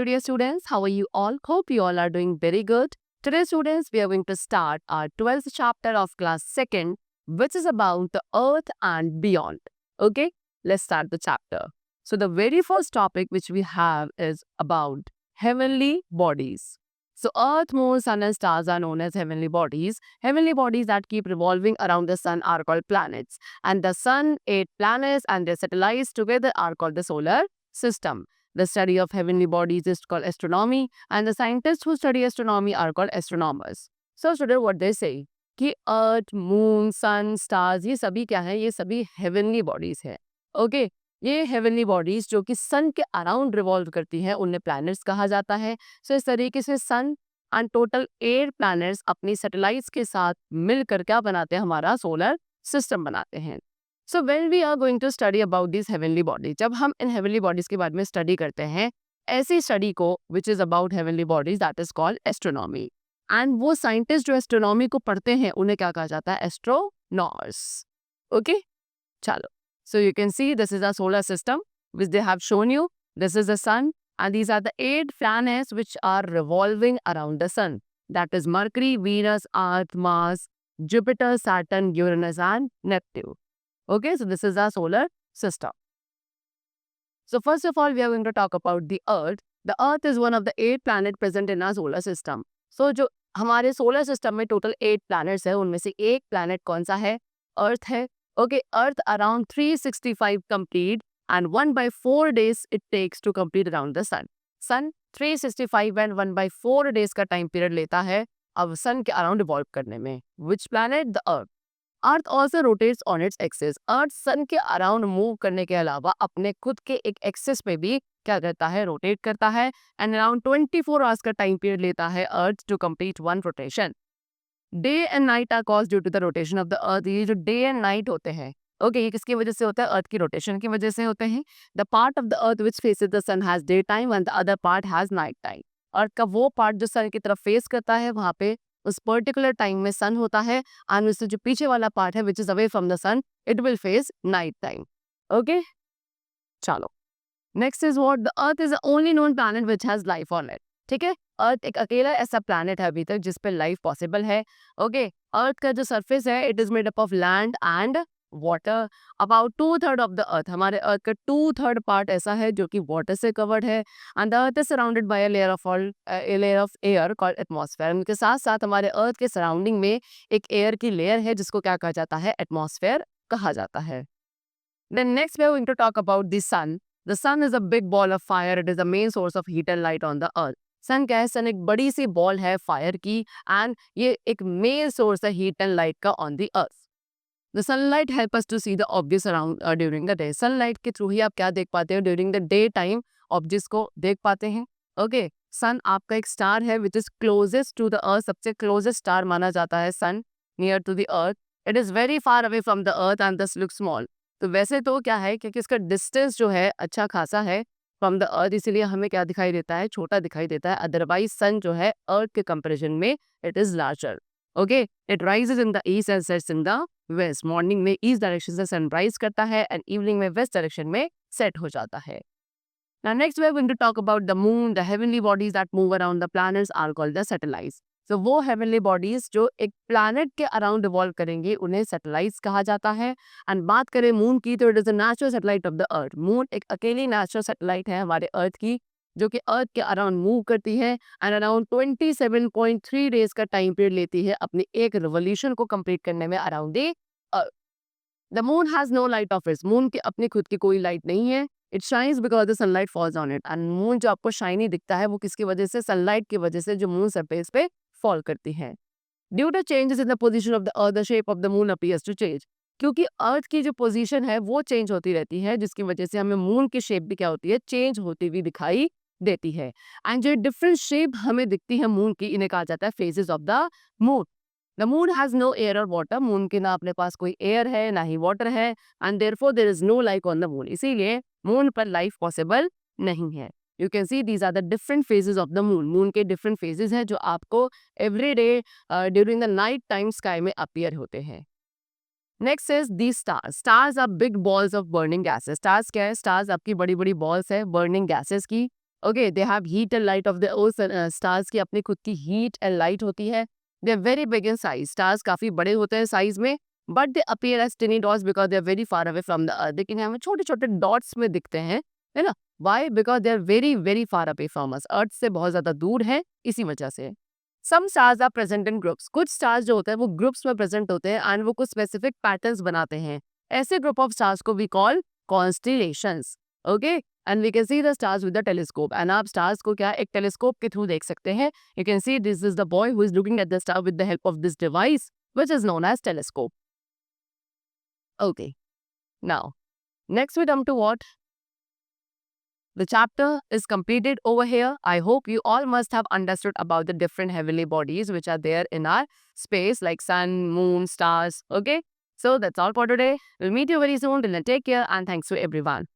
dear students. How are you all? Hope you all are doing very good. Today, students, we are going to start our 12th chapter of class 2nd, which is about the earth and beyond. Okay, let's start the chapter. So, the very first topic which we have is about heavenly bodies. So, earth, moon, sun, and stars are known as heavenly bodies. Heavenly bodies that keep revolving around the sun are called planets. And the sun, 8 planets, and their satellites together are called the solar system. The study of heavenly bodies is called astronomy, and the scientists who study astronomy are called astronomers. So, student, what they say कि अर्थ, moon, सन, stars ये सभी क्या है? ये सभी heavenly bodies है. Okay, ये heavenly bodies जो कि सन के अराउंड रिवॉल्व करती हैं उन्हें प्लैनेट्स कहा जाता है. सो इस तरीके से सन एंड टोटल 8 प्लैनेट्स अपनी सैटेलाइट्स के साथ मिलकर क्या बनाते हैं? हमारा सोलर सिस्टम बनाते हैं. So when we are going to study about this heavenly bodies, जब हम इन हेवनली बॉडीज के बारे में स्टडी करते हैं, ऐसी स्टडी को which is about heavenly bodies, that is called astronomy. And वो साइंटिस्ट जो एस्ट्रोनॉमी को पढ़ते हैं उन्हें क्या कहा जाता है? एस्ट्रोनॉमर्स. ओके, चलो. So you can see this is a solar system which they have shown you. This is the sun and these are the 8 planets which are revolving around the sun. That is Mercury, Venus, Earth, Mars, Jupiter, Saturn, Uranus and Neptune. Okay, so this is our solar system. So first of all, we are going to talk about the Earth. The Earth is one of the 8 planets present in our solar system. So जो हमारे solar system में total 8 planets है, उनमें से एक planet कौन सा है? Earth है. Okay, Earth around 365 complete and 1/4 days it takes to complete around the sun. Sun 365 and 1/4 days का time period लेता है अब sun के around evolve करने में. Which planet? The Earth. Earth also rotates on its axis. Earth sun के around move करने के अलावा अपने खुद के एक एक्सिस पे भी क्या करता है? रोटेट करता है. एंड अराउंड 24 आवर्स का टाइम पीरियड लेता है earth to complete one rotation. Day and night are caused due to the rotation of the earth. ये जो डे एंड नाइट होते हैं, ओके, ये किसकी वजह से होता है? अर्थ की रोटेशन की वजह से होते हैं. The part of the Earth which faces the sun has day time and the other part has night time. Earth का वो पार्ट जो सन की तरफ फेस करता है वहां पे उस पर्टिकुलर टाइम में सन होता है, एंड उससे जो पीछे वाला पार्ट है which is away from the sun, it will face night time. Okay, चलो. Next is what? The Earth is the only known planet which has life on it. ठीक है, अर्थ एक अकेला ऐसा प्लैनेट है अभी तक जिस पे लाइफ पॉसिबल है. ओके, अर्थ का जो सरफेस है it is made up of land and water. About 2/3 of the अर्थ, हमारे अर्थ का 2/3 पार्ट ऐसा है जो कि वाटर से कवर्ड है. And the Earth is surrounded by a layer of air called atmosphere. उनके साथ साथ हमारे अर्थ के सराउंडिंग में एक एयर की लेयर है जिसको क्या कहा जाता है? एटमॉस्फेयर कहा जाता है. Then next we are going to talk about the sun. The sun is a big ball of fire. It is the main source of heat and light on the earth. सन क्या है? Sun एक बड़ी सी ball है fire की, and ये एक main source है हीट एंड लाइट का on the earth. The sunlight help us to see the objects around during the day. Sunlight के थ्रू ही आप क्या देख पाते हो? During the day time objects को देख पाते हैं. ओके, सन आपका एक स्टार है which is closest to the Earth. सबसे क्लोजेस्ट स्टार माना जाता है sun near to the Earth. It is very far away from the Earth and thus look small. तो वैसे तो क्या है, क्योंकि इसका डिस्टेंस जो है अच्छा खासा है फ्रॉम द अर्थ, इसीलिए हमें क्या दिखाई देता है? छोटा दिखाई देता है. अदरवाइज सन जो है अर्थ के कंपेरिजन में it is larger. Okay, it rises in the east and sets in the west. Morning में ईस्ट डायरेक्शन से सनराइज करता है एंड इवनिंग में वेस्ट डायरेक्शन में सेट हो जाता है. Now next we are going to talk about the moon. The heavenly bodies that move around the planets are called the satellites. So वो heavenly bodies जो एक planet के around revolve करेंगे उन्हें satellites कहा जाता है. And बात करें moon की तो it is a natural satellite of the earth. moon एक अकेली natural satellite है हमारे earth की जो कि अर्थ के अराउंड मूव करती है एंड अराउंड 27.3 डेज का टाइम पीरियड लेती है अपनी एक रिवोल्यूशन को कंप्लीट करने में around the earth. The moon has no light of its. Moon की अपनी खुद की कोई लाइट नहीं है. It shines because the sunlight falls on it. And moon जो आपको शाइनी दिखता है वो किसकी वजह से? सनलाइट की वजह से जो मून सरफेस पे फॉल करती है. Due to changes in the position of the earth the shape of the moon appears to change. क्योंकि अर्थ की जो पोजीशन है वो चेंज होती रहती है जिसकी वजह से हमें मून की शेप भी क्या होती है? चेंज होती हुई दिखाई देती है. एंड जो डिफरेंट शेप हमें दिखती है मून की, इन्हें कहा जाता है phases of the moon. The moon has no air और वाटर. मून के ना अपने पास कोई एयर है ना ही वाटर है, and therefore there is no life on the moon. इसीलिए मून पर लाइफ पॉसिबल नहीं है. You can see these are the different phases of the moon. Moon के डिफरेंट फेजेस हैं जो आपको every day during the night time sky में appear होते हैं. Next is the stars. Stars are big balls of burning gases. Stars क्या है? Stars आपकी बड़ी बड़ी बॉल्स है बर्निंग गैसेस की. Okay, they have heat and light of their own. Stars की अपनी खुद की heat and light होती है. They are very big in size. Stars काफी बड़े होते हैं size में, but they appear as tiny dots because they are very far away from the earth. लेकिन हमें छोटे छोटे dots में दिखते हैं, है ना? Why? Because they are very very far away from us. Earth से बहुत ज्यादा दूर है, इसी वजह से. Some stars are present in groups. कुछ stars जो होते हैं वो groups में present होते हैं and वो कुछ specific patterns बनाते हैं. ऐसे group of stars को we call constellations. Okay? And we can see the stars with the telescope. And आप stars को क्या एक telescope के through देख सकते हैं. You can see this is the boy who is looking at the star with the help of this device, which is known as telescope. Okay. Now, next we come to what? The chapter is completed over here. I hope you all must have understood about the different heavenly bodies which are there in our space like sun, moon, stars. Okay. So that's all for today. We'll meet you very soon. Till then, take care and thanks to everyone.